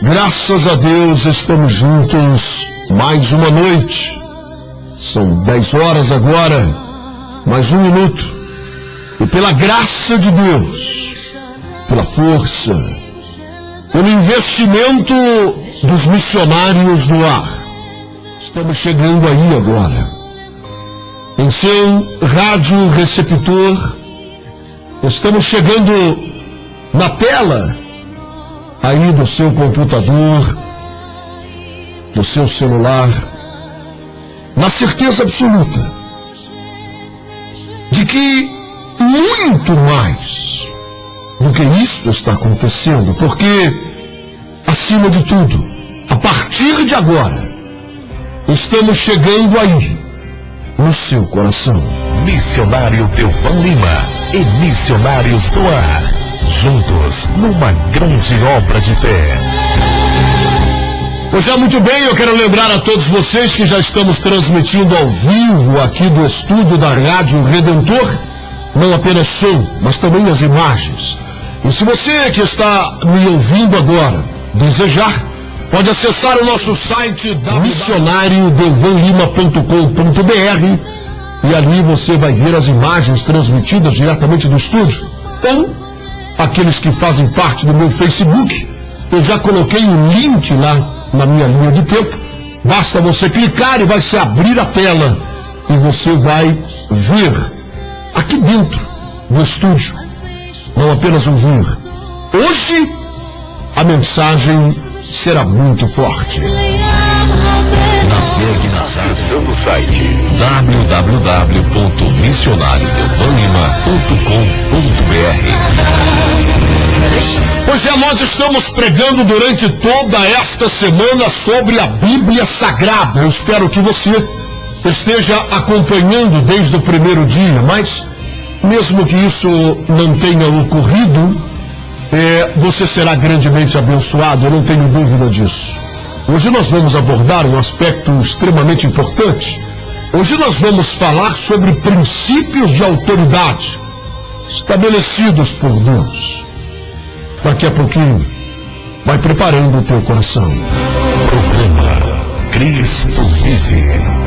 graças a Deus estamos juntos mais uma noite. São 10 horas agora, mais 1 minuto. E pela graça de Deus, pela força, pelo investimento dos missionários do ar, estamos chegando aí agora. Em seu rádio receptor, estamos chegando na tela aí do seu computador, do seu celular, na certeza absoluta de que muito mais do que isto está acontecendo, porque, acima de tudo, a partir de agora, estamos chegando aí, no seu coração. Missionário Teovan Lima e Missionários do Ar, juntos numa grande obra de fé. Pois é, muito bem, eu quero lembrar a todos vocês que já estamos transmitindo ao vivo aqui do estúdio da Rádio Redentor, não apenas som, mas também as imagens. E se você que está me ouvindo agora desejar, pode acessar o nosso site missionariodelvanlima.com.br e ali você vai ver as imagens transmitidas diretamente do estúdio. Ou aqueles que fazem parte do meu Facebook, eu já coloquei um link lá na minha linha de tempo. Basta você clicar e vai se abrir a tela e você vai ver aqui dentro do estúdio, não apenas ouvir. Hoje a mensagem será muito forte. Navegue nas asas do site www.missionariodelvanlima.com.br. Pois é, nós estamos pregando durante toda esta semana sobre a Bíblia Sagrada. Eu espero que você esteja acompanhando desde o primeiro dia, mas mesmo que isso não tenha ocorrido, você será grandemente abençoado, eu não tenho dúvida disso. Hoje nós vamos abordar um aspecto extremamente importante. Hoje nós vamos falar sobre princípios de autoridade estabelecidos por Deus. Daqui a pouquinho, vai preparando o teu coração. Programa Cristo Vive.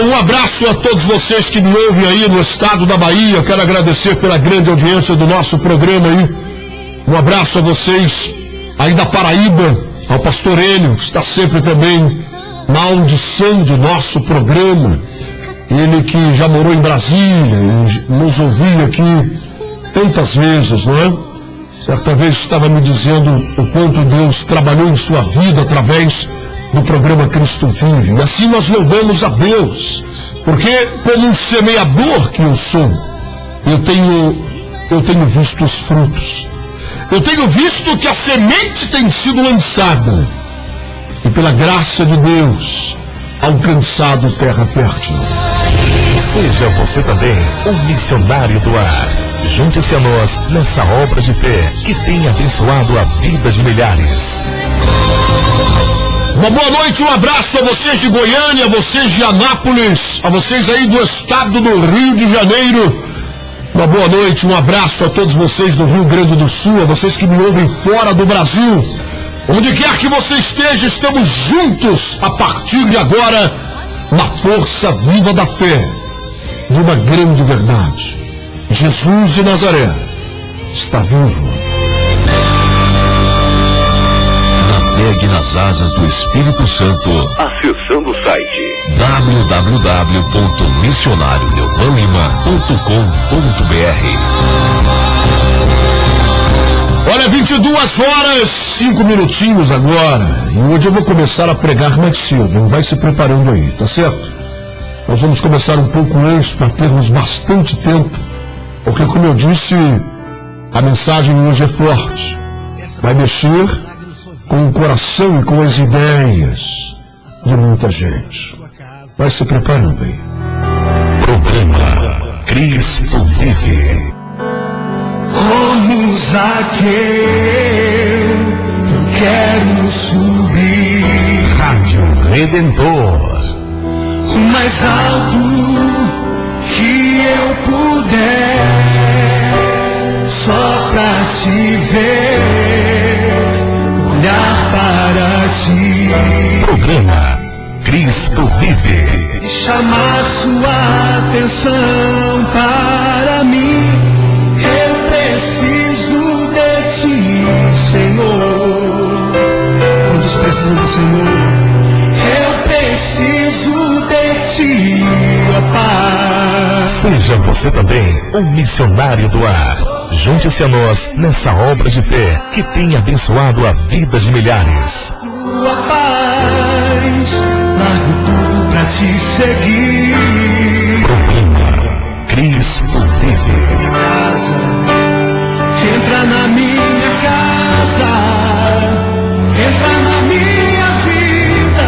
Um abraço a todos vocês que me ouvem aí no estado da Bahia. Eu quero agradecer pela grande audiência do nosso programa aí. Um abraço a vocês aí da Paraíba, ao pastor Hélio, que está sempre também na audição de nosso programa. Ele que já morou em Brasília e nos ouvia aqui tantas vezes, não é? Certa vez estava me dizendo o quanto Deus trabalhou em sua vida através do programa Cristo Vive. E assim nós louvamos a Deus, porque como um semeador que eu sou, eu tenho visto os frutos. Eu tenho visto que a semente tem sido lançada e pela graça de Deus alcançado terra fértil. Seja você também um missionário do ar. Junte-se a nós nessa obra de fé que tem abençoado a vida de milhares. Uma boa noite, um abraço a vocês de Goiânia, a vocês de Anápolis, a vocês aí do estado do Rio de Janeiro. Uma boa noite, um abraço a todos vocês do Rio Grande do Sul, a vocês que me ouvem fora do Brasil. Onde quer que você esteja, estamos juntos a partir de agora na força viva da fé de uma grande verdade. Jesus de Nazaré está vivo. Navegue nas asas do Espírito Santo, acessando o site www.missionariodelvanlima.com.br. Olha, 22 horas, 5 minutinhos agora. E hoje eu vou começar a pregar mais cedo. Vai se preparando aí, tá certo? Nós vamos começar um pouco antes para termos bastante tempo. Porque, como eu disse, a mensagem hoje é forte. Vai mexer com o coração e com as ideias de muita gente. Vai se preparando aí. Programa Cristo Vive. Como Zaqueu, eu quero subir Rádio Redentor. O mais alto que eu puder, só pra te ver, olhar para ti. Programa Cristo Vive. E chamar sua atenção para mim. Eu preciso de ti, Senhor. Quantos precisam do Senhor? Eu preciso de ti, ó Pai. Seja você também um missionário do ar. Junte-se a nós nessa obra de fé que tem abençoado a vida de milhares. Tua paz, largo tudo pra te seguir. Programa Cristo Vive. Casa, entra na minha casa, entra na minha vida,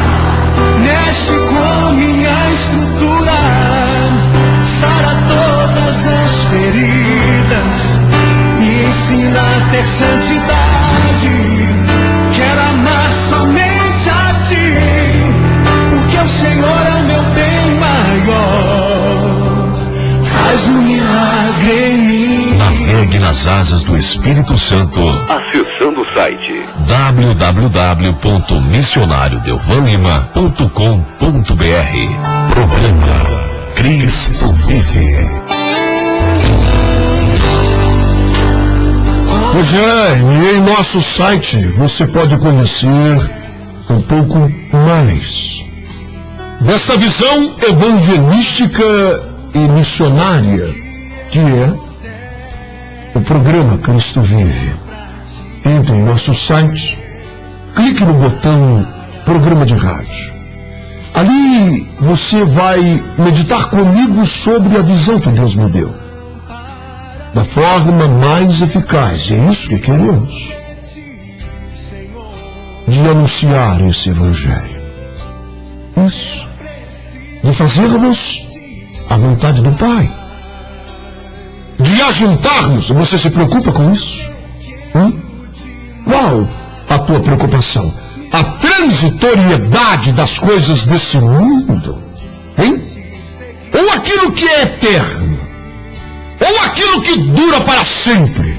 mexe com minha estrutura, sara todas as feridas, me ensina a ter santidade. Quero amar somente a ti, porque o Senhor é o meu bem maior. Faz um milagre em mim. Navegue nas asas do Espírito Santo acessando o site www.missionariodelvanlima.com.br. Programa Cristo Vive. Pois é, e em nosso site você pode conhecer um pouco mais desta visão evangelística e missionária que é o programa Cristo Vive. Entre em nosso site, clique no botão Programa de Rádio. Ali você vai meditar comigo sobre a visão que Deus me deu, da forma mais eficaz, é isso que queremos, de anunciar esse evangelho. Isso, de fazermos a vontade do Pai, de ajuntarmos. Você se preocupa com isso? Qual a tua preocupação? A transitoriedade das coisas desse mundo? Hein? Ou aquilo que é eterno? Ou aquilo que dura para sempre?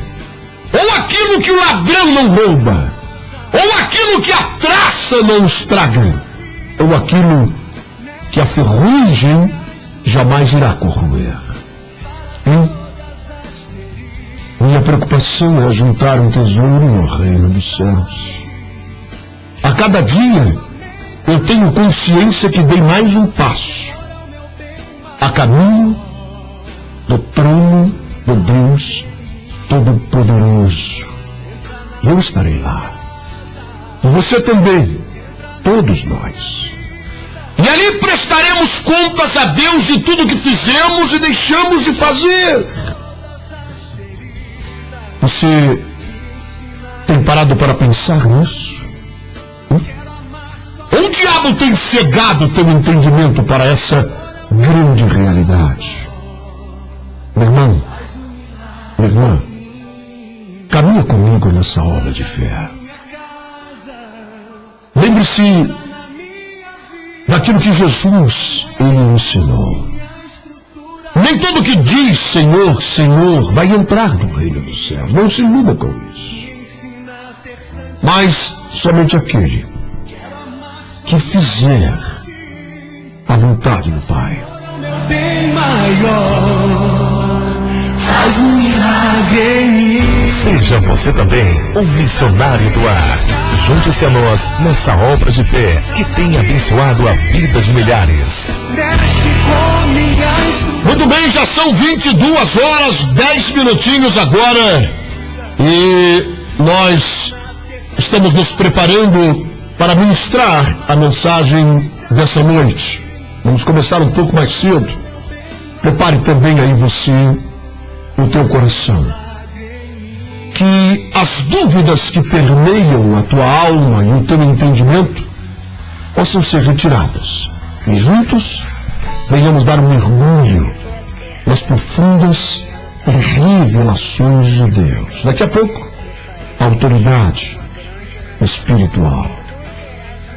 Ou aquilo que o ladrão não rouba? Ou aquilo que a traça não estraga? Ou aquilo que a ferrugem jamais irá corroer? Minha preocupação é juntar um tesouro no reino dos céus. A cada dia eu tenho consciência que dei mais um passo a caminho do trono do Deus Todo-Poderoso. Eu estarei lá. E você também. Todos nós. E ali prestaremos contas a Deus de tudo que fizemos e deixamos de fazer. Você tem parado para pensar nisso? Ou o diabo tem cegado teu entendimento para essa grande realidade? Meu irmão, minha irmã, caminha comigo nessa obra de fé. Lembre-se daquilo que Jesus ele ensinou. Nem todo que diz Senhor, Senhor vai entrar no reino dos céus. Não se iluda com isso. Mas somente aquele que fizer a vontade do Pai. Meu bem maior, faz um milagre em mim. Seja você também um missionário do ar. Junte-se a nós nessa obra de fé que tem abençoado a vida de milhares. Muito bem, já são 22 horas, 10 minutinhos agora. E nós estamos nos preparando para ministrar a mensagem dessa noite. Vamos começar um pouco mais cedo. Prepare também aí você, o teu coração. Que as dúvidas que permeiam a tua alma e o teu entendimento possam ser retiradas. E juntos venhamos dar um mergulho nas profundas revelações de Deus. Daqui a pouco, a autoridade espiritual.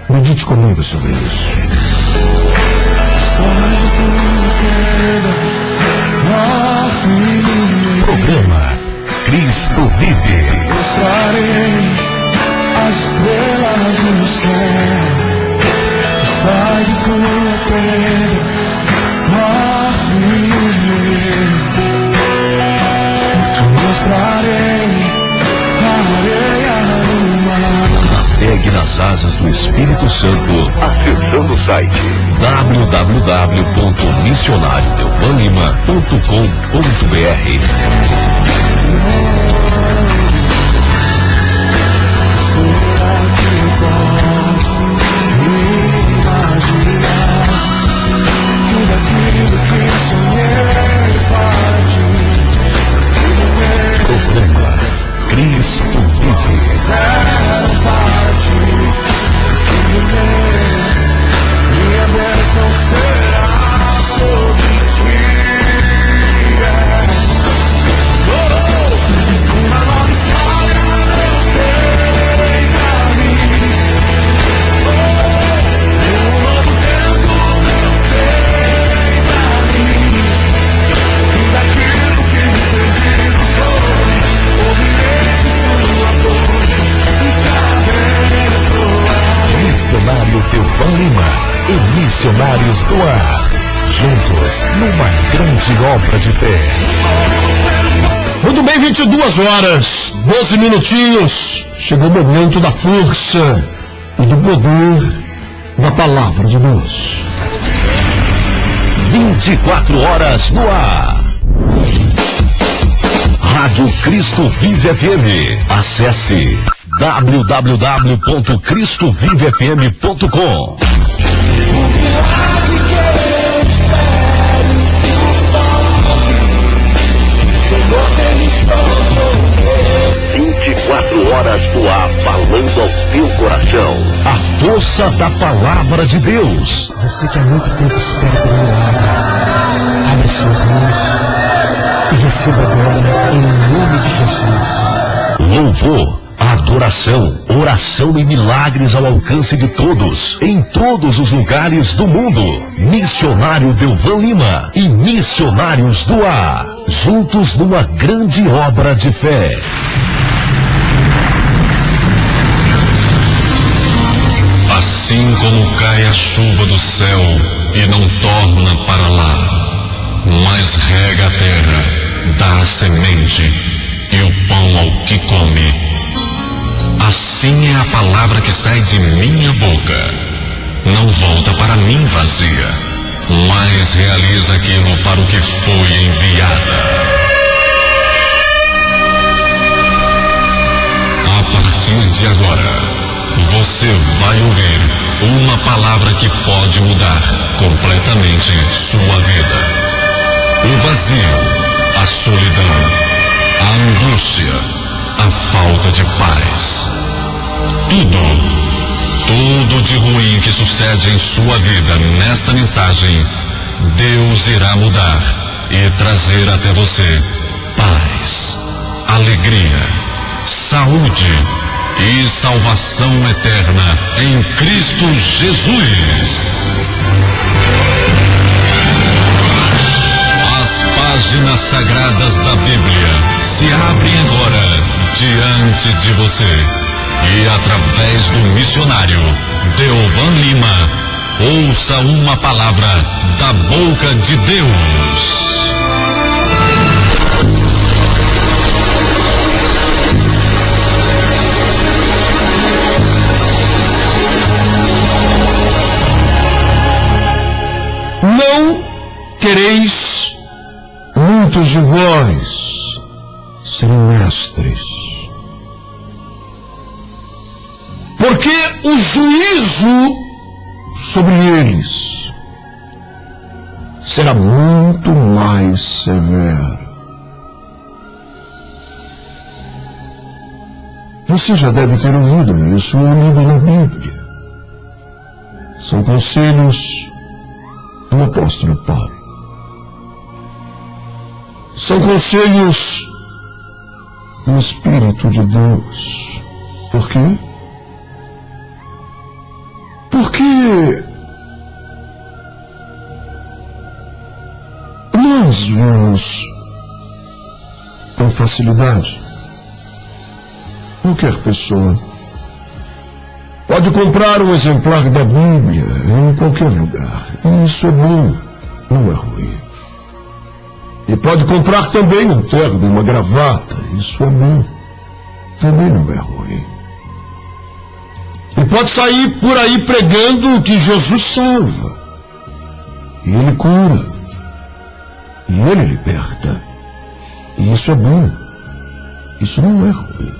Medite comigo sobre isso. Programa Cristo Vive. Mostrarei as estrelas no céu. Sai de tua pedra, ó filho meu. Te mostrarei a areia do mar. Navegue nas asas do Espírito Santo, Acessando o site www.missionariodeuvanlima.com.br. Será que posso imaginar tudo aquilo que sonhei para ti? Programa Cristo Vive. Zero para ti, filho meu. Minha bênção será sobre ti. Uma nova história Deus tem pra mim. Um novo tempo Deus tem pra mim. E daquilo que me perdido foi, ouvirei sua boca e te abençoar. Missionário Teuvan Lima e Missionários do Ar. Juntos numa grande obra de fé. Muito bem, 22 horas, 12 minutinhos. Chegou o momento da força e do poder da palavra de Deus. 24 horas no ar. Rádio Cristo Vive FM. Acesse www.cristovivefm.com. 24 horas no ar, falando ao teu coração. A força da palavra de Deus. Você que há muito tempo espera por um milagre, abre suas mãos e receba agora em nome de Jesus. Louvor, adoração, oração e milagres ao alcance de todos, em todos os lugares do mundo. Missionário Teuvan Lima e Missionários do Ar, juntos numa grande obra de fé. Assim como cai a chuva do céu e não torna para lá, mas rega a terra, dá a semente e o pão ao que come, assim é a palavra que sai de minha boca. Não volta para mim vazia, mas realiza aquilo para o que foi enviada. A partir de agora, você vai ouvir uma palavra que pode mudar completamente sua vida. O vazio, a solidão, a angústia, a falta de paz. Tudo de ruim que sucede em sua vida nesta mensagem, Deus irá mudar e trazer até você paz, alegria, saúde e salvação eterna em Cristo Jesus. As páginas sagradas da Bíblia se abrem agora diante de você e através do missionário Teuvan Lima, ouça uma palavra da boca de Deus. Não quereis muitos de vós serem mestres, porque o juízo sobre eles será muito mais severo. Você já deve ter ouvido isso ou lido na Bíblia. São conselhos do apóstolo Paulo. São conselhos do Espírito de Deus. Por quê? Porque nós vemos com facilidade. Qualquer pessoa pode comprar um exemplar da Bíblia em qualquer lugar. E isso é bom, não é ruim. E pode comprar também um terno, uma gravata. Isso é bom, também não é ruim. E pode sair por aí pregando que Jesus salva. E Ele cura. E Ele liberta. E isso é bom. Isso não é ruim.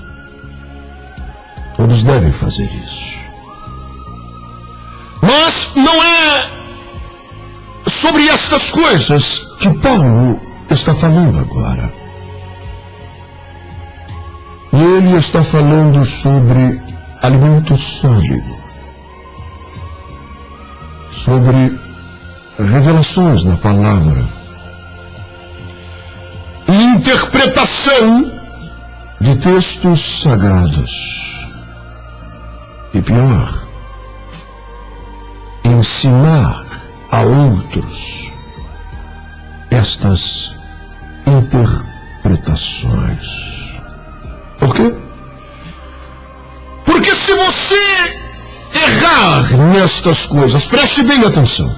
Todos devem fazer isso. Mas não é sobre estas coisas que Paulo está falando agora. Ele está falando sobre alimento sólido, sobre revelações na palavra e interpretação de textos sagrados. E pior, ensinar a outros estas interpretações. Por quê? Porque se você errar nestas coisas, preste bem atenção.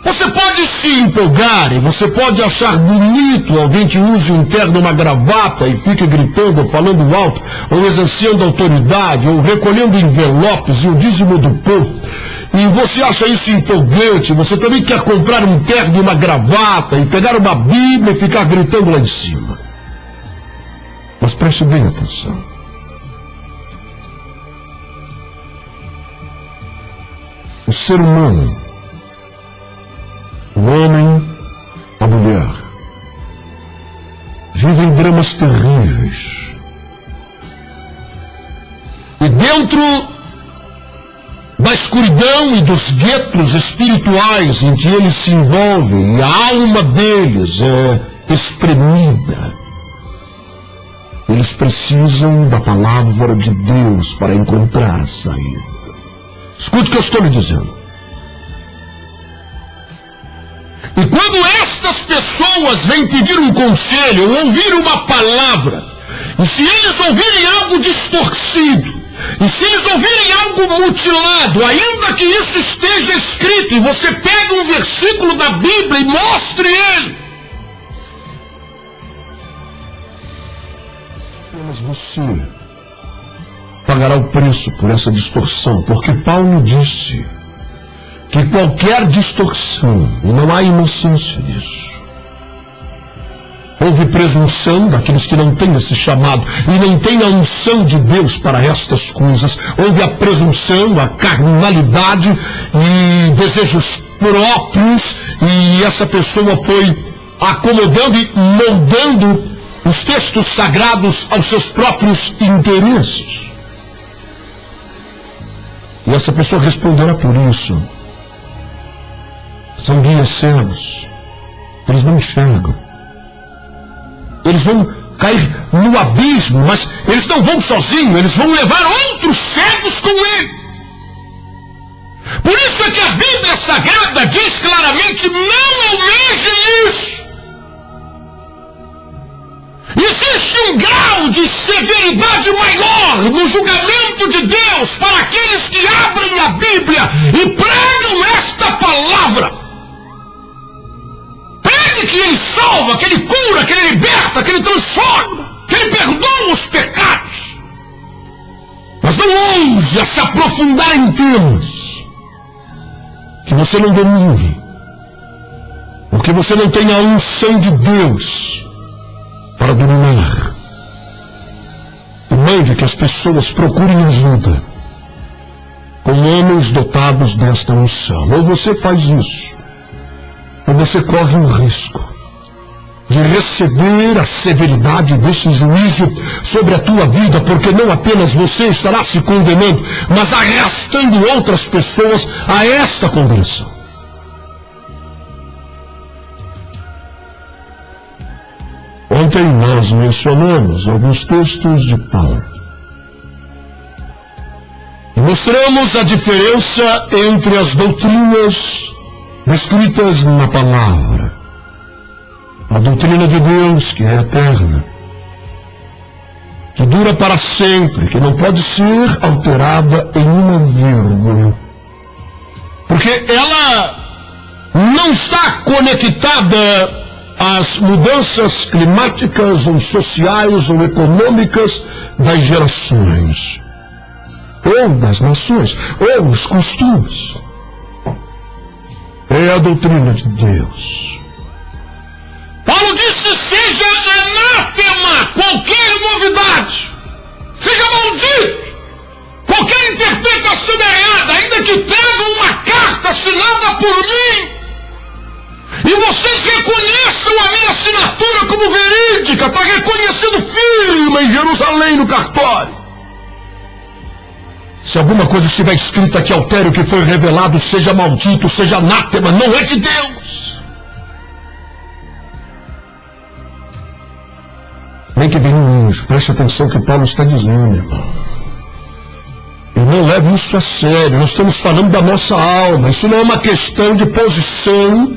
Você pode se empolgar e você pode achar bonito alguém que use um terno, uma gravata e fique gritando, ou falando alto, ou exercendo autoridade, ou recolhendo envelopes e o dízimo do povo. E você acha isso empolgante. Você também quer comprar um terno e uma gravata e pegar uma Bíblia e ficar gritando lá em cima. Mas preste bem atenção. O ser humano, o homem, a mulher, vivem dramas terríveis. E dentro da escuridão e dos guetos espirituais em que eles se envolvem, a alma deles é espremida. Eles precisam da palavra de Deus para encontrar a saída. Escute o que eu estou lhe dizendo. E quando estas pessoas vêm pedir um conselho, ou ouvir uma palavra, e se eles ouvirem algo distorcido, e se eles ouvirem algo mutilado, ainda que isso esteja escrito, e você pega um versículo da Bíblia e mostre ele, mas você pagará o preço por essa distorção, porque Paulo disse que qualquer distorção, e não há inocência nisso, houve presunção daqueles que não têm esse chamado e não têm a unção de Deus para estas coisas. Houve a presunção, a carnalidade e desejos próprios, e essa pessoa foi acomodando e moldando os textos sagrados aos seus próprios interesses. E essa pessoa responderá por isso. São guias cegos. Eles não enxergam. Eles vão cair no abismo, mas eles não vão sozinhos, eles vão levar outros cegos com ele. Por isso é que a Bíblia Sagrada diz claramente: não almejem isso. Existe um grau de severidade maior no julgamento de Deus para aqueles que abrem a Bíblia e pregam esta palavra. Pregue que Ele salva, que Ele cura, que Ele liberta, que Ele transforma, que Ele perdoa os pecados. Mas não ouse a se aprofundar em temas que você não domine, porque você não tem a unção de Deus para dominar. E mande que as pessoas procurem ajuda com homens dotados desta unção. Ou você faz isso, ou você corre o risco de receber a severidade desse juízo sobre a tua vida, porque não apenas você estará se condenando, mas arrastando outras pessoas a esta condenação. Ontem nós mencionamos alguns textos de Paulo. E Mostramos a diferença entre as doutrinas descritas na palavra. A doutrina de Deus, que é eterna, que dura para sempre, que não pode ser alterada em uma vírgula, porque ela não está conectada às mudanças climáticas ou sociais ou econômicas das gerações, ou das nações, ou os costumes. É a doutrina de Deus. Paulo disse: seja anátema qualquer novidade, seja maldito qualquer interpretação errada, ainda que tragam uma carta assinada por mim, e vocês reconheçam a minha assinatura como verídica, está reconhecido firme em Jerusalém no cartório. Se alguma coisa estiver escrita que altere o que foi revelado, seja maldito, seja anátema, não é de Deus. Nem que venha um anjo, preste atenção que Paulo está dizendo, irmão. E não leve isso a sério, nós estamos falando da nossa alma, isso não é uma questão de posição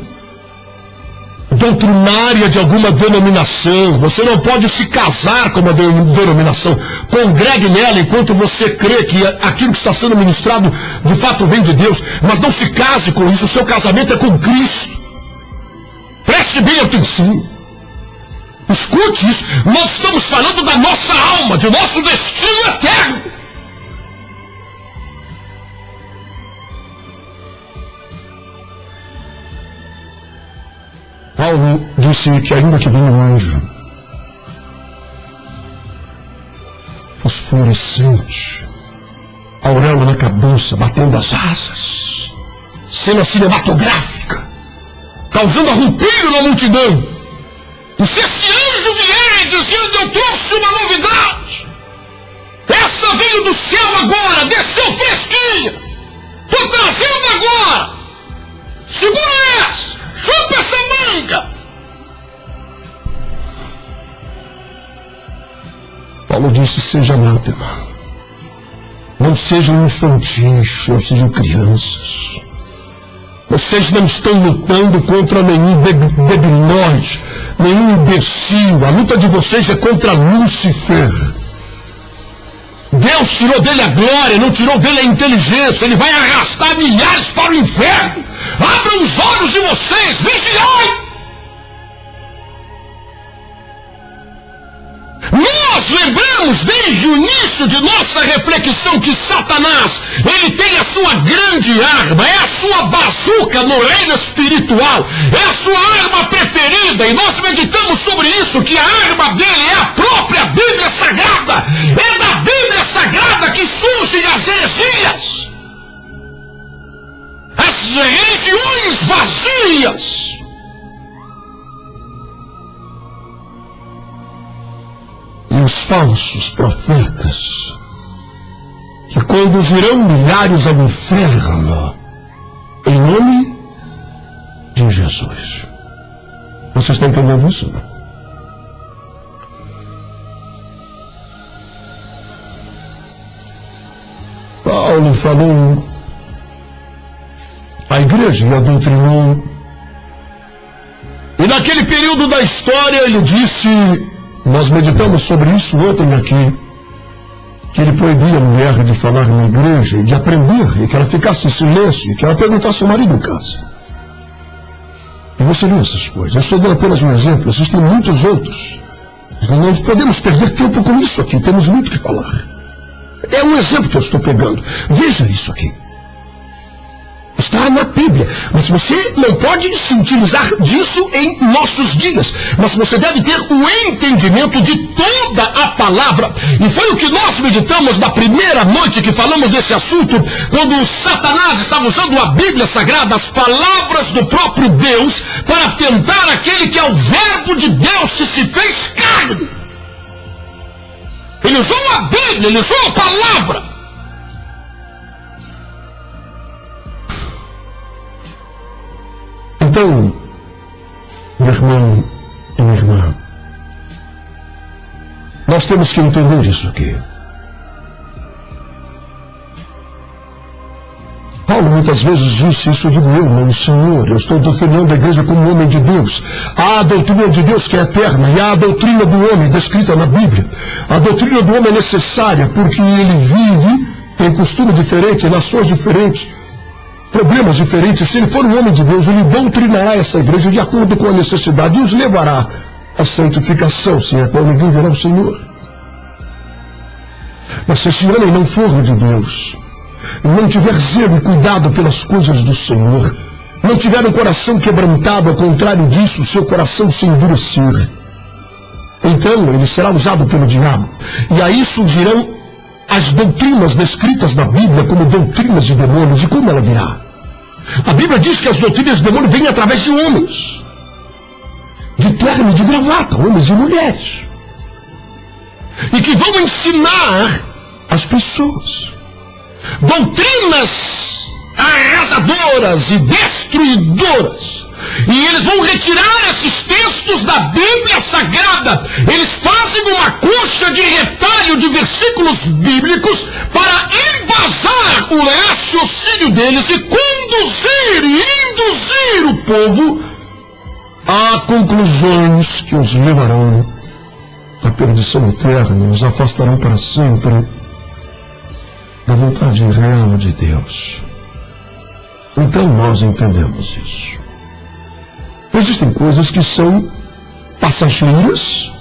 doutrinária de alguma denominação. Você não pode se casar com uma denominação. Congregue nela enquanto você crê que aquilo que está sendo ministrado de fato vem de Deus, mas não se case com isso. O seu casamento é com Cristo. Preste bem atenção. Escute isso. Nós estamos falando da nossa alma, de nosso destino eterno. Paulo disse que ainda que vinha um anjo fosforescente, auréola na cabeça, batendo as asas, cena cinematográfica, causando arrepio na multidão, e se esse anjo vier dizendo: eu trouxe uma novidade, essa veio do céu agora, desceu fresquinha, estou trazendo agora, segura essa, chupa essa manga. Paulo disse: seja anátema, não sejam infantis, não sejam crianças. Vocês não estão lutando contra nenhum debilóide, nenhum imbecil. A luta de vocês é contra Lúcifer. Deus tirou dele a glória, não tirou dele a inteligência. Ele vai arrastar milhares para o inferno. Abram os olhos de vocês, vigiai! Nós lembramos desde o início de nossa reflexão que Satanás, ele tem a sua grande arma, é a sua bazuca no reino espiritual, é a sua arma preferida, e nós meditamos sobre isso, que a arma dele é a própria Bíblia Sagrada. É da Bíblia Sagrada que surgem as heresias, as religiões vazias. E os falsos profetas que conduzirão milhares ao inferno em nome de Jesus. Vocês estão entendendo isso, não? Paulo falou à igreja e a doutrinou. E naquele período da história ele disse, nós meditamos sobre isso ontem aqui, que ele proibia a mulher de falar na igreja e de aprender, e que ela ficasse em silêncio, e que ela perguntasse ao marido em casa. E você lê essas coisas. Eu estou dando apenas um exemplo, existem muitos outros. Nós não podemos perder tempo com isso aqui, temos muito o que falar. É um exemplo que eu estou pegando. Veja isso aqui. Está na Bíblia, mas você não pode se utilizar disso em nossos dias, mas você deve ter o entendimento de toda a palavra, e foi o que nós meditamos na primeira noite que falamos desse assunto, quando Satanás estava usando a Bíblia Sagrada, as palavras do próprio Deus, para tentar aquele que é o verbo de Deus que se fez carne. Ele usou a Bíblia, ele usou a palavra. Então, meu irmão e minha irmã, nós temos que entender isso aqui. Paulo muitas vezes disse isso, eu digo eu, não o Senhor. Eu estou doutrinando a igreja como homem de Deus. Há a doutrina de Deus que é eterna, e há a doutrina do homem descrita na Bíblia. A doutrina do homem é necessária porque ele vive em costume diferente, em nações diferentes, problemas diferentes. Se ele for um homem de Deus, ele doutrinará essa igreja de acordo com a necessidade e os levará à santificação, sem a qual ninguém verá o Senhor. Mas se esse homem não for de Deus, não tiver zelo e cuidado pelas coisas do Senhor, não tiver um coração quebrantado, ao contrário disso, seu coração se endurecer, então ele será usado pelo diabo. E aí surgirão as doutrinas descritas na Bíblia como doutrinas de demônios. E como ela virá? A Bíblia diz que as doutrinas de demônios vêm através de homens, de terno e de gravata, homens e mulheres, e que vão ensinar as pessoas doutrinas arrasadoras e destruidoras. E eles vão retirar esses textos da Bíblia Sagrada. Eles fazem uma coxa de retalho de versículos bíblicos para embasar o raciocínio deles e conduzir e induzir o povo a conclusões que os levarão à perdição eterna e os afastarão para sempre da vontade real de Deus. Então nós entendemos isso. Existem coisas que são passageiras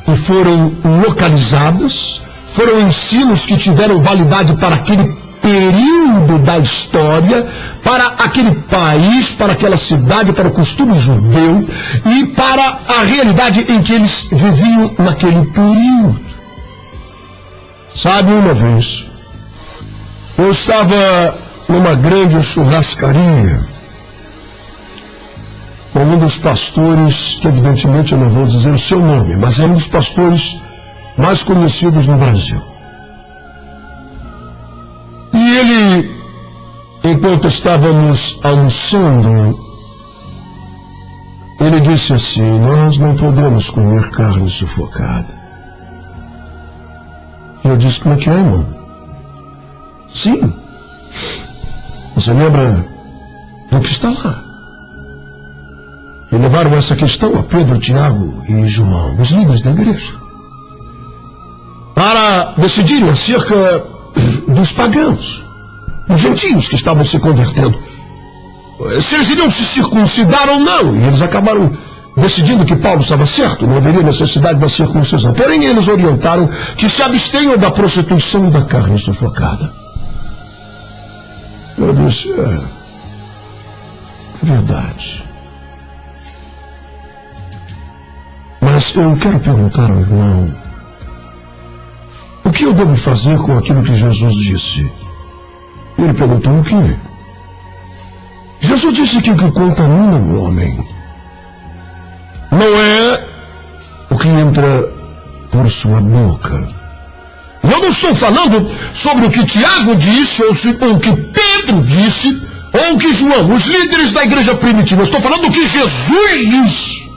e foram localizadas, foram ensinos que tiveram validade para aquele período da história, para aquele país, para aquela cidade, para o costume judeu e para a realidade em que eles viviam naquele período. Sabe, uma vez eu estava numa grande churrascaria com um dos pastores, que evidentemente eu não vou dizer o seu nome, mas é um dos pastores mais conhecidos no Brasil. E ele, enquanto estávamos almoçando, ele disse assim: nós não podemos comer carne sufocada. E eu disse: como é que é, irmão? Sim. Você lembra do que está lá? E levaram essa questão a Pedro, Tiago e João, os líderes da igreja, para decidirem acerca dos pagãos, dos gentios que estavam se convertendo, se eles iriam se circuncidar ou não. E eles acabaram decidindo que Paulo estava certo, não haveria necessidade da circuncisão. Porém, eles orientaram que se abstenham da prostituição e da carne sufocada. Eu disse: é verdade. Mas eu quero perguntar ao irmão: o que eu devo fazer com aquilo que Jesus disse? Ele perguntou: o quê? Jesus disse que o que contamina o homem não é o que entra por sua boca. Eu não estou falando sobre o que Tiago disse, ou o que Pedro disse, ou o que João, os líderes da igreja primitiva. Eu estou falando do que Jesus disse.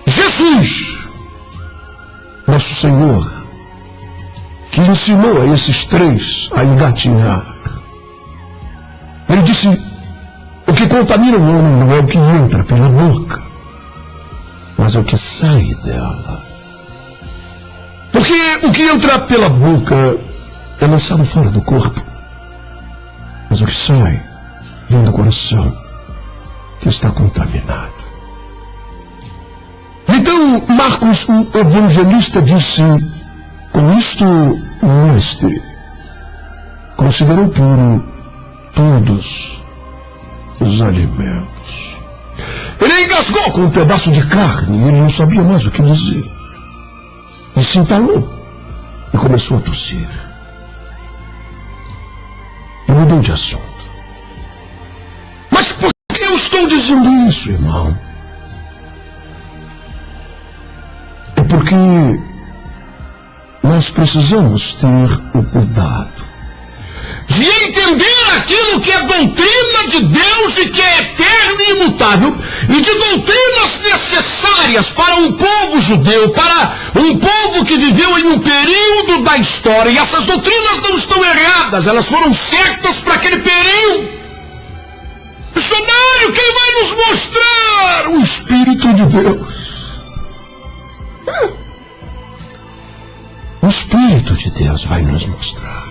Jesus, nosso Senhor, que ensinou a esses três a engatinhar. Ele disse: o que contamina o homem não é o que entra pela boca, mas é o que sai dela. Porque o que entra pela boca é lançado fora do corpo, mas o que sai vem do coração, que está contaminado. Então Marcos, o evangelista, disse: com isto o mestre considerou puro todos os alimentos. Ele engasgou com um pedaço de carne e ele não sabia mais o que dizer. E se entalou e começou a tossir. E mudou de assunto. Mas por que eu estou dizendo isso, irmão? É porque nós precisamos ter o cuidado de entender aquilo que é doutrina de Deus e que é eterno e imutável, e de doutrinas necessárias para um povo judeu, para um povo que viveu em um período da história. E essas doutrinas não estão erradas, elas foram certas para aquele período. Missionário, quem vai nos mostrar? O Espírito de Deus. O Espírito de Deus vai nos mostrar.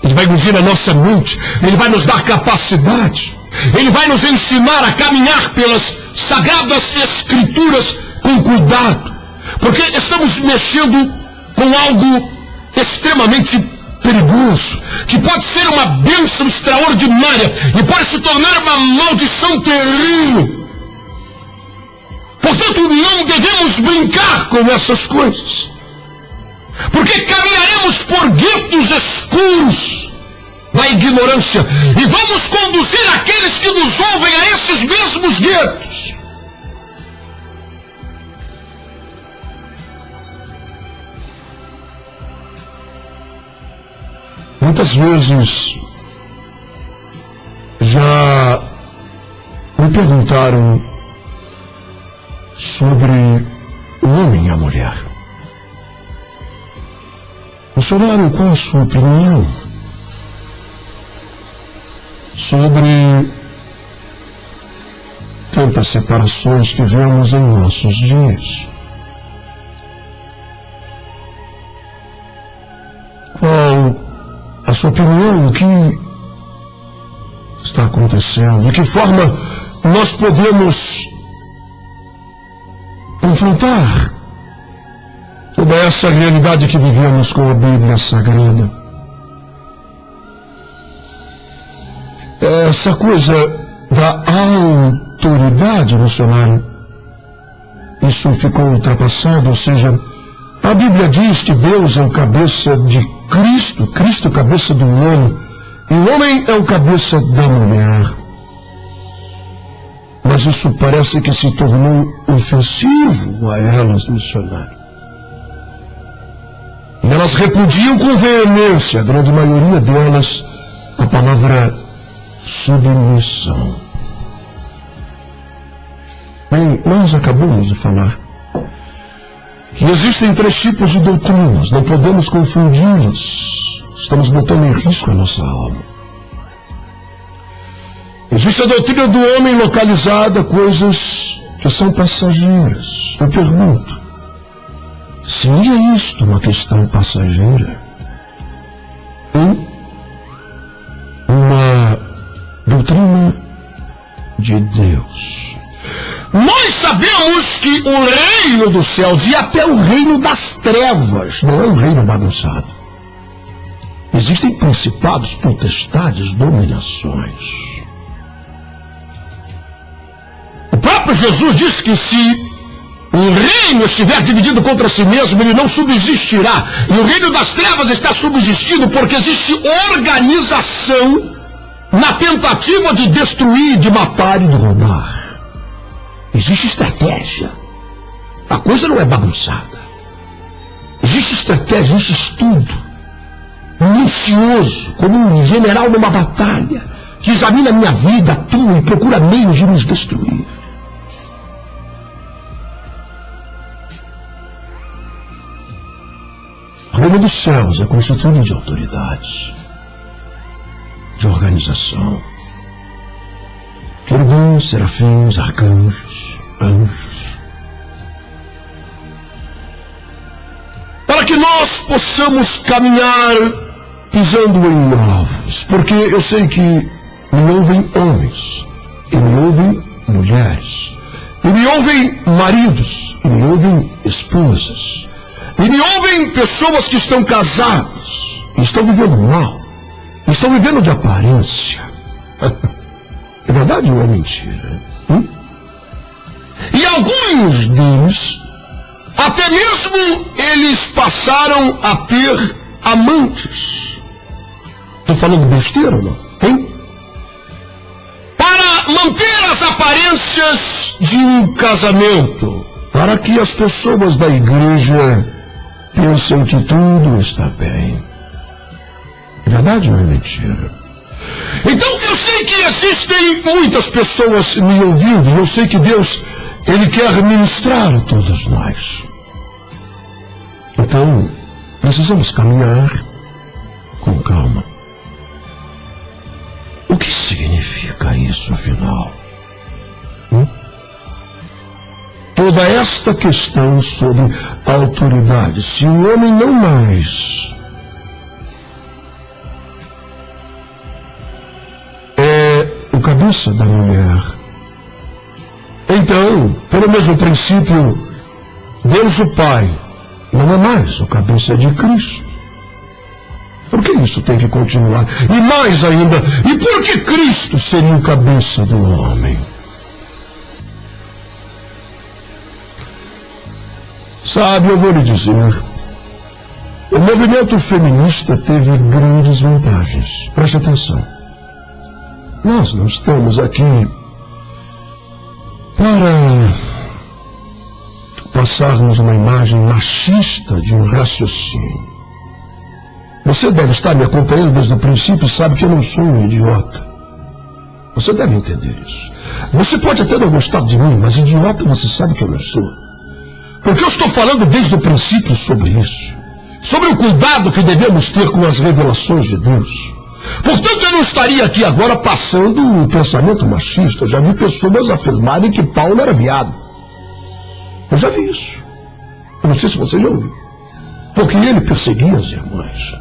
Ele vai ungir a nossa mente, Ele vai nos dar capacidade, Ele vai nos ensinar a caminhar pelas Sagradas Escrituras com cuidado, porque estamos mexendo com algo extremamente perigoso, que pode ser uma bênção extraordinária e pode se tornar uma maldição terrível. Portanto, não devemos brincar com essas coisas, porque caminharemos por guetos escuros da ignorância e vamos conduzir aqueles que nos ouvem a esses mesmos guetos. Muitas vezes já me perguntaram sobre o homem e a mulher. Missionário, qual a sua opinião sobre tantas separações que vemos em nossos dias? Qual a sua opinião? O que está acontecendo? De que forma nós podemos confrontar toda essa realidade que vivemos com a Bíblia Sagrada? Essa coisa da autoridade, missionário, isso ficou ultrapassado, ou seja, a Bíblia diz que Deus é o cabeça de Cristo, Cristo é o cabeça do homem, e o homem é o cabeça da mulher. Mas isso parece que se tornou ofensivo a elas, missionário. E elas repudiam com veemência, a grande maioria delas, a palavra submissão. Bem, nós acabamos de falar que existem 3 tipos de doutrinas, não podemos confundi-las. Estamos botando em risco a nossa alma. Existe a doutrina do homem localizada, coisas que são passageiras. Eu pergunto, seria isto uma questão passageira? Ou uma doutrina de Deus? Nós sabemos que o reino dos céus e até o reino das trevas não é um reino bagunçado. Existem principados, potestades, dominações. O próprio Jesus disse que se um reino estiver dividido contra si mesmo, ele não subsistirá. E o reino das trevas está subsistindo porque existe organização na tentativa de destruir, de matar e de roubar. Existe estratégia. A coisa não é bagunçada. Existe estratégia, existe estudo minucioso, como um general numa batalha, que examina a minha vida, atua e procura meios de nos destruir. O reino dos céus é constituído de autoridades, de organização. Querubins, serafins, arcanjos, anjos. Para que nós possamos caminhar pisando em ovos, porque eu sei que me ouvem homens, e me ouvem mulheres, e me ouvem maridos, e me ouvem esposas, e me ouvem pessoas que estão casadas, e estão vivendo mal, estão vivendo de aparência. É verdade ou é mentira? E alguns deles, até mesmo eles passaram a ter amantes. Estou falando besteira ou não? Hein? Para manter as aparências de um casamento, para que as pessoas da igreja pensem que tudo está bem. É verdade ou é mentira? Então eu sei que existem muitas pessoas me ouvindo, eu sei que Deus, Ele quer ministrar a todos nós. Então, precisamos caminhar com calma. O que significa isso, afinal? Toda esta questão sobre a autoridade, se o homem não mais é o cabeça da mulher, então, pelo mesmo princípio, Deus o Pai não é mais o cabeça de Cristo. Por que isso tem que continuar? E mais ainda, e por que Cristo seria o cabeça do homem? Sabe, eu vou lhe dizer, o movimento feminista teve grandes vantagens. Preste atenção. Nós não estamos aqui para passarmos uma imagem machista de um raciocínio. Você deve estar me acompanhando desde o princípio e sabe que eu não sou um idiota. Você deve entender isso. Você pode até não gostar de mim, mas idiota você sabe que eu não sou. Porque eu estou falando desde o princípio sobre isso. Sobre o cuidado que devemos ter com as revelações de Deus. Portanto, eu não estaria aqui agora passando um pensamento machista. Eu já vi pessoas afirmarem que Paulo era viado. Eu já vi isso. Eu não sei se você já ouviu. Porque ele perseguia as irmãs.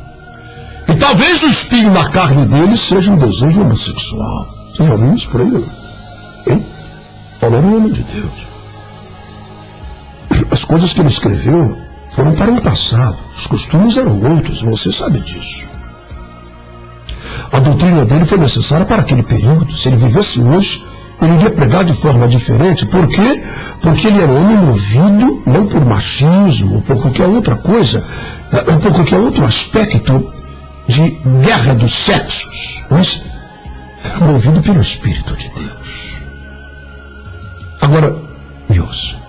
E talvez o espinho na carne dele seja um desejo homossexual. Você já viu isso por aí? Hein? Paulo era um homem de Deus. As coisas que ele escreveu foram para o passado. Os costumes eram outros, você sabe disso. A doutrina dele foi necessária para aquele período. Se ele vivesse hoje, ele iria pregar de forma diferente. Por quê? Porque ele era um homem movido não por machismo, ou por qualquer outra coisa, ou por qualquer outro aspecto de guerra dos sexos, mas movido pelo Espírito de Deus. Agora, me ouça.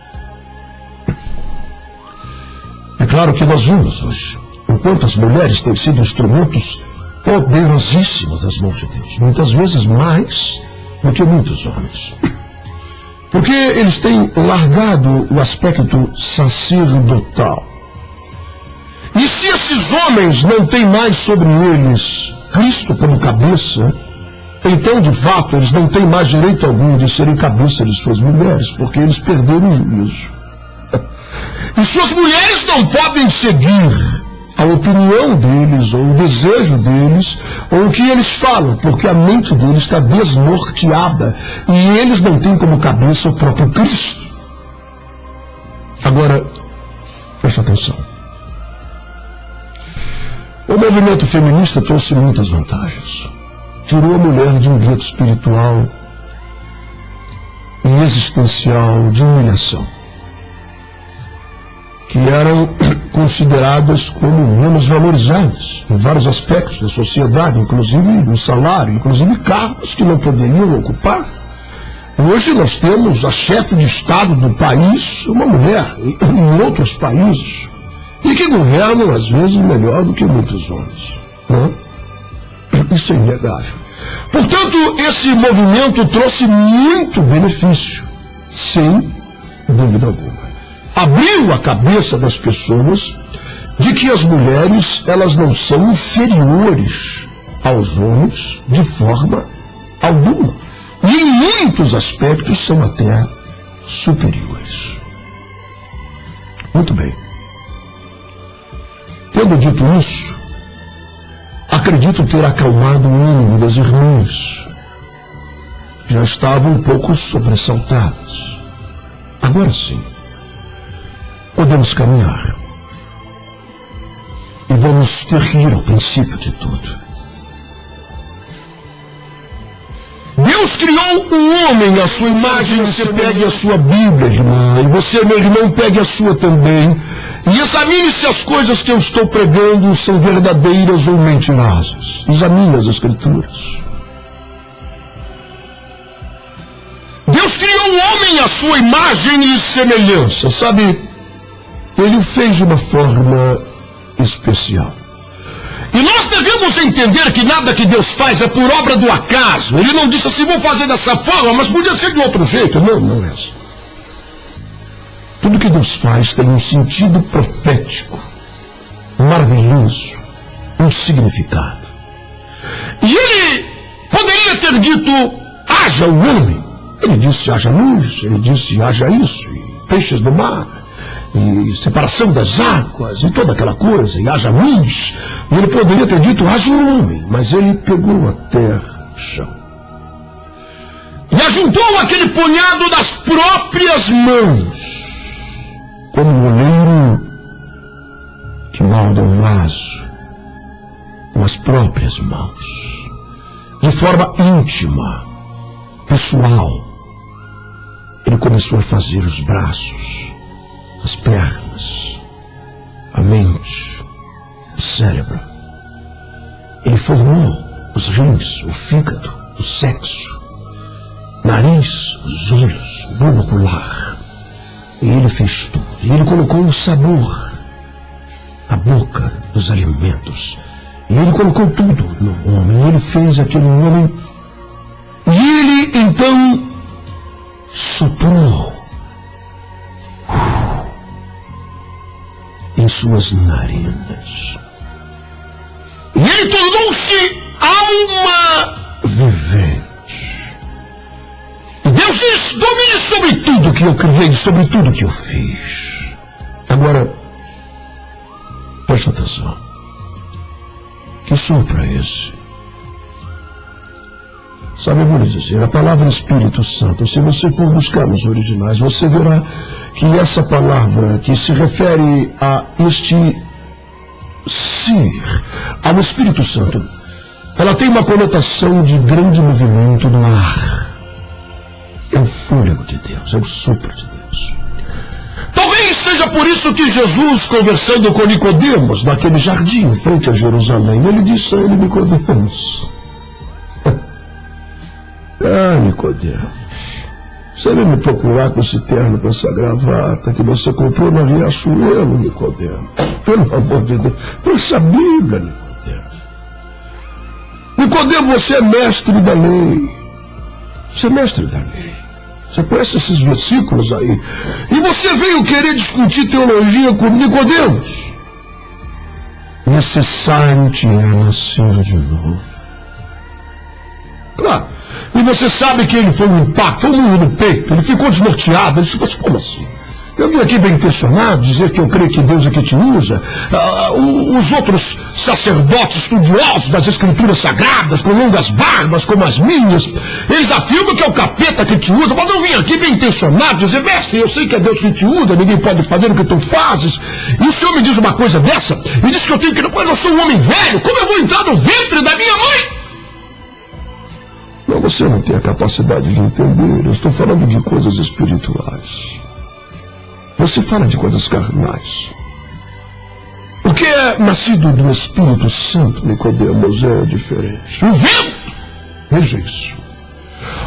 É claro que nós vimos hoje o quanto as mulheres têm sido instrumentos poderosíssimos das mãos de Deus. Muitas vezes mais do que muitos homens. Porque eles têm largado o aspecto sacerdotal. E se esses homens não têm mais sobre eles Cristo como cabeça, então de fato eles não têm mais direito algum de serem cabeça de suas mulheres, porque eles perderam o juízo. E suas mulheres não podem seguir a opinião deles, ou o desejo deles, ou o que eles falam, porque a mente deles está desnorteada e eles não têm como cabeça o próprio Cristo. Agora, preste atenção. O movimento feminista trouxe muitas vantagens. Tirou a mulher de um gueto espiritual e existencial de humilhação, que eram consideradas como menos valorizadas em vários aspectos da sociedade, inclusive no salário, inclusive cargos que não poderiam ocupar. Hoje nós temos a chefe de Estado do país, uma mulher, em outros países, e que governam às vezes melhor do que muitos homens. Não? Isso é inegável. Portanto, esse movimento trouxe muito benefício, sem dúvida alguma. Abriu a cabeça das pessoas de que as mulheres, elas não são inferiores aos homens de forma alguma. E em muitos aspectos são até superiores. Muito bem. Tendo dito isso, acredito ter acalmado o ânimo das irmãs. Já estavam um pouco sobressaltadas. Agora sim, podemos caminhar. E vamos ter que ir ao princípio de tudo. Deus criou o homem à sua imagem. Você pegue a sua Bíblia, irmã, e você, meu irmão, pegue a sua também, e examine se as coisas que eu estou pregando são verdadeiras ou mentirosas. Examine as Escrituras. Deus criou o homem à sua imagem e semelhança, sabe? Ele o fez de uma forma especial. E nós devemos Vamos entender que nada que Deus faz é por obra do acaso. Ele não disse assim, vou fazer dessa forma, mas podia ser de outro jeito. Não, não é assim. Tudo que Deus faz tem um sentido profético, maravilhoso, um significado. E ele poderia ter dito, haja o homem. Ele disse, haja luz. Ele disse, haja isso, e peixes do mar, e separação das águas, e toda aquela coisa, e haja luz. E ele poderia ter dito, haja o homem. Mas ele pegou a terra no chão e ajuntou aquele punhado das próprias mãos, como um oleiro que molda um vaso com as próprias mãos, de forma íntima, pessoal. Ele começou a fazer os braços, as pernas, a mente, o cérebro. Ele formou os rins, o fígado, o sexo, nariz, os olhos, o globo ocular. E ele fez tudo. E ele colocou o sabor na boca dos alimentos. E ele colocou tudo no homem. E ele fez aquele homem. E ele então soprou em suas narinas. E ele tornou-se alma vivente. E Deus diz, domine sobre tudo que eu criei, sobre tudo que eu fiz. Agora, preste atenção. Que sopro é esse? Sabe, eu vou lhe dizer, a palavra Espírito Santo, se você for buscar nos originais, você verá que essa palavra que se refere a este ser, ao Espírito Santo, ela tem uma conotação de grande movimento no ar. É o fôlego de Deus, é o sopro de Deus. Talvez seja por isso que Jesus, conversando com Nicodemos, naquele jardim, em frente a Jerusalém, ele disse a ele, Nicodemos, Nicodemos, você veio me procurar com esse terno, com essa gravata que você comprou na Riachuelo, Nicodemos. Pelo amor de Deus, com essa Bíblia, Nicodemos. Nicodemos, você é mestre da lei. Você é mestre da lei. Você conhece esses versículos aí. E você veio querer discutir teologia com Nicodemos. Necessário te é nascer de novo. Claro. E você sabe que ele foi um impacto, foi um murro no peito. Ele ficou desnorteado. Ele disse, mas como assim? Eu vim aqui bem intencionado, dizer que eu creio que Deus é que te usa. Os outros sacerdotes estudiosos das Escrituras Sagradas, com longas barbas como as minhas, eles afirmam que é o capeta que te usa. Mas eu vim aqui bem intencionado, dizer, mestre, eu sei que é Deus que te usa, ninguém pode fazer o que tu fazes. E o senhor me diz uma coisa dessa, e diz que eu tenho que... Mas eu sou um homem velho, como eu vou entrar no ventre da minha mãe? Não, você não tem a capacidade de entender. Eu estou falando de coisas espirituais. Você fala de coisas carnais. O que é nascido do Espírito Santo, Nicodemos, é diferente. O vento, veja isso.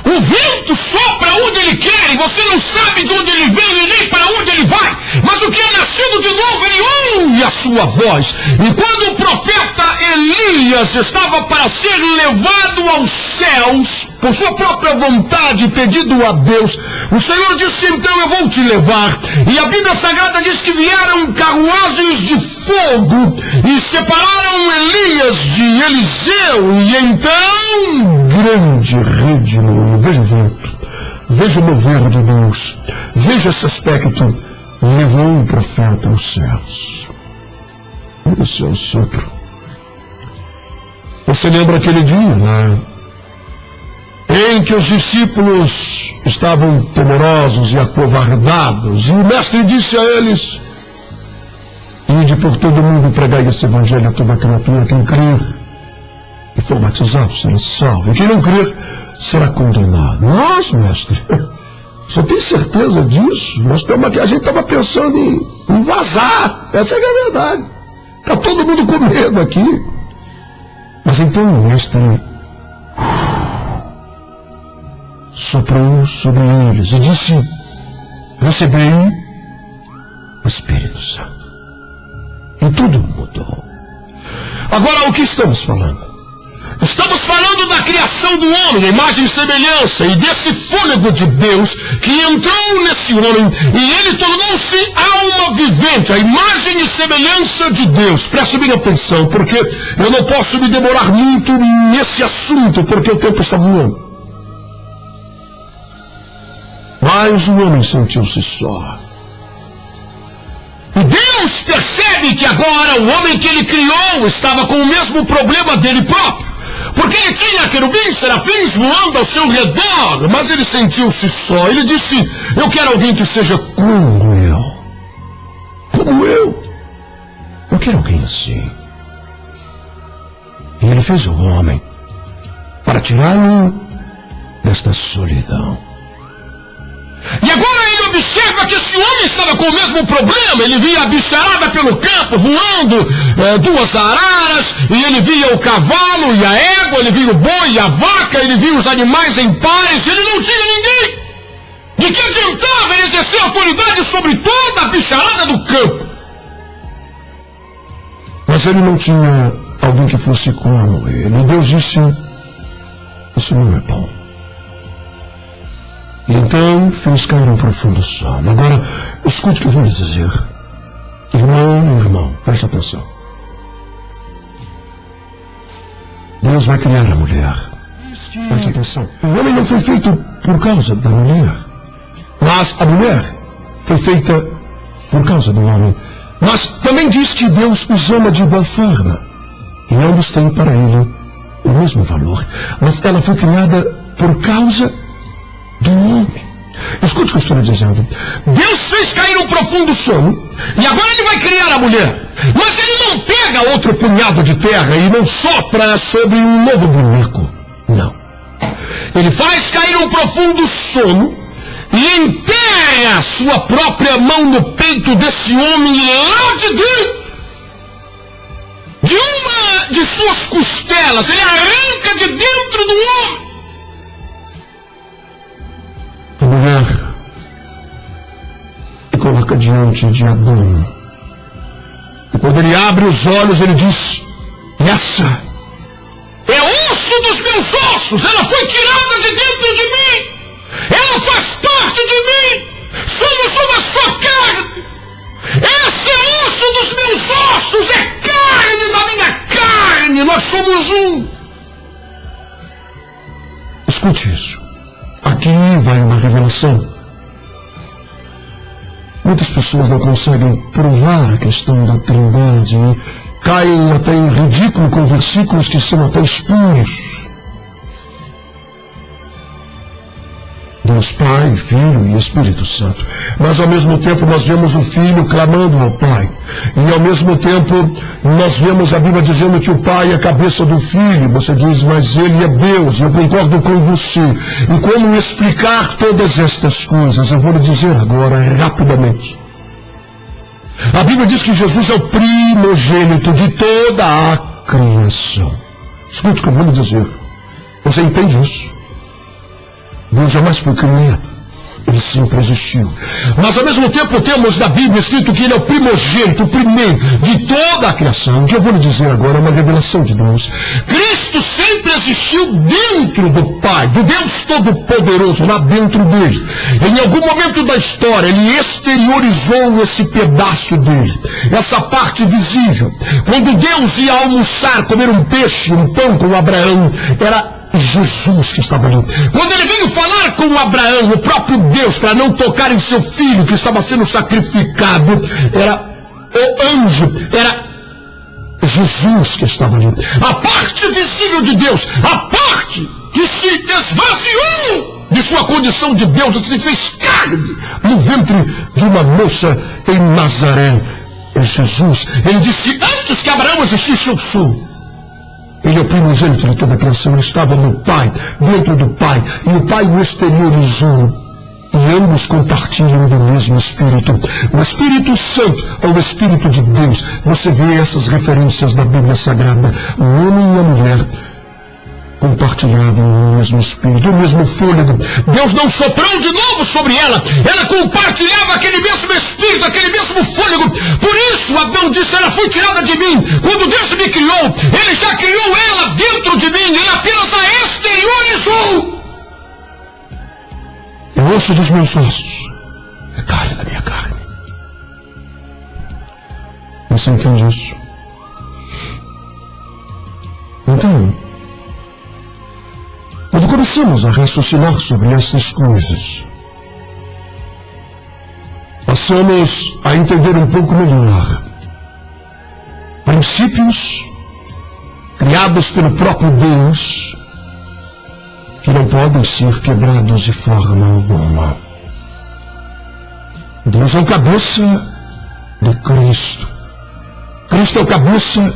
O vento sopra onde ele quer e você não sabe de onde ele veio e nem para onde ele vai. Mas o que é nascido de novo, ele ouve a sua voz. E quando o profeta Elias estava para ser levado aos céus, por sua própria vontade, pedido a Deus, o Senhor disse, então eu vou te levar. E a Bíblia Sagrada diz que vieram carruagens de fogo e separaram Elias de Eliseu. E então, grande rede no olho. Veja o vento, veja o mover de Deus, veja esse aspecto. Levou o profeta aos céus. Esse é o sopro. Você lembra aquele dia, né? Em que os discípulos estavam temerosos e acovardados, e o mestre disse a eles, ide por todo mundo pregar esse evangelho a toda criatura. Quem crer e for batizado será salvo, e quem não crer será condenado. Nós, mestre, só tem certeza disso? Nós estamos aqui, a gente estava pensando em vazar. Essa é a verdade. Está todo mundo com medo aqui. Mas então o mestre soprou sobre eles e disse, recebei o Espírito Santo. E tudo mudou. Agora, o que estamos falando? Estamos falando da criação do homem, a imagem e semelhança, e desse fôlego de Deus que entrou nesse homem e ele tornou-se alma vivente, a imagem e semelhança de Deus. Preste bem atenção, porque eu não posso me demorar muito nesse assunto, porque o tempo está voando. Mas o homem sentiu-se só. E Deus percebe que agora o homem que ele criou estava com o mesmo problema dele próprio. Porque ele tinha querubins, serafins voando ao seu redor, mas ele sentiu-se só. Ele disse, eu quero alguém que seja como eu. Como eu. Eu quero alguém assim. E ele fez o homem para tirá-lo desta solidão. E agora ele observa que esse homem estava com o mesmo problema. Ele via a bicharada pelo campo, voando, duas araras, e ele via o cavalo e a égua, ele via o boi e a vaca, ele via os animais em pares, ele não tinha ninguém. De que adiantava ele exercer autoridade sobre toda a bicharada do campo? Mas ele não tinha alguém que fosse como ele. E Deus disse, isso não é bom. E então fez cair um profundo sono. Agora, escute o que eu vou lhe dizer. Irmão, preste atenção. Deus vai criar a mulher. Preste atenção. O homem não foi feito por causa da mulher. Mas a mulher foi feita por causa do homem. Mas também diz que Deus os ama de igual forma. E ambos têm para ele o mesmo valor. Mas ela foi criada por causa do homem. Escute o que eu estou lhe dizendo. Deus fez cair um profundo sono e agora ele vai criar a mulher. Mas ele não pega outro punhado de terra e não sopra sobre um novo boneco. Não. Ele faz cair um profundo sono e enterra sua própria mão no peito desse homem e lá de dentro de uma de suas costelas ele arranca de dentro do homem a mulher e coloca diante de Adão. E quando ele abre os olhos, ele diz: essa é osso dos meus ossos, ela foi tirada de dentro de mim, ela faz parte de mim, somos uma só carne, esse é osso dos meus ossos, é carne da minha carne, nós somos um. Escute isso. Aqui vai uma revelação. Muitas pessoas não conseguem provar a questão da Trindade e caem até em ridículo com versículos que são até espúrios. Deus Pai, Filho e Espírito Santo. Mas ao mesmo tempo nós vemos o Filho clamando ao Pai. E ao mesmo tempo nós vemos a Bíblia dizendo que o Pai é a cabeça do Filho. Você diz, mas Ele é Deus. Eu concordo com você. E como explicar todas estas coisas? Eu vou lhe dizer agora, rapidamente. A Bíblia diz que Jesus é o primogênito de toda a criação. Escute o que eu vou lhe dizer. Você entende isso? Deus jamais foi criado, ele sempre existiu. Mas ao mesmo tempo temos na Bíblia escrito que ele é o primogênito, o primeiro de toda a criação. O que eu vou lhe dizer agora é uma revelação de Deus. Cristo sempre existiu dentro do Pai, do Deus Todo-Poderoso, lá dentro dele. Em algum momento da história ele exteriorizou esse pedaço dele, essa parte visível. Quando Deus ia almoçar, comer um peixe, um pão com Abraão, era Jesus que estava ali. Quando ele veio falar com Abraão, o próprio Deus, para não tocar em seu filho que estava sendo sacrificado, era o anjo, era Jesus que estava ali. A parte visível de Deus, a parte que se esvaziou de sua condição de Deus, se fez carne no ventre de uma moça em Nazaré, é Jesus. Ele disse, antes que Abraão existisse, eu sou. Ele é o primogênito de toda a criação, ele estava no Pai, dentro do Pai, e o Pai o exteriorizou. E ambos compartilham do mesmo Espírito. O Espírito Santo é o Espírito de Deus. Você vê essas referências na Bíblia Sagrada. O homem e a mulher compartilhavam o mesmo espírito, o mesmo fôlego. Deus não soprou de novo sobre ela. Ela compartilhava aquele mesmo espírito, aquele mesmo fôlego. Por isso Adão disse: ela foi tirada de mim. Quando Deus me criou, Ele já criou ela dentro de mim. Ele apenas a exteriorizou. É osso dos meus ossos, é carne da minha carne. Você entende isso? Então, quando começamos a raciocinar sobre essas coisas, passamos a entender um pouco melhor princípios criados pelo próprio Deus que não podem ser quebrados de forma alguma. Deus é o cabeça de Cristo. Cristo é o cabeça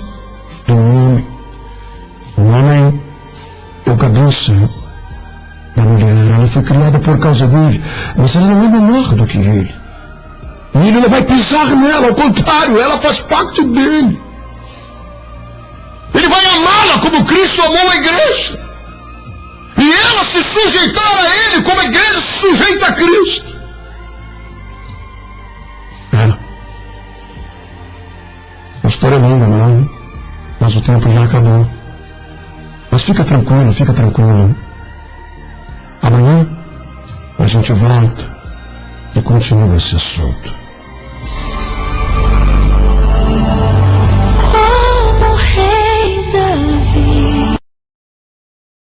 do homem. O homem é o cabeça da mulher. Ela foi criada por causa dele, mas ela não é menor do que ele. E ele não vai pisar nela, ao contrário, ela faz parte dele. Ele vai amá-la como Cristo amou a igreja. E ela se sujeitar a ele como a igreja se sujeita a Cristo. A história é longa, não? Mas o tempo já acabou. Mas fica tranquilo, fica tranquilo. Amanhã a gente volta e continua esse assunto.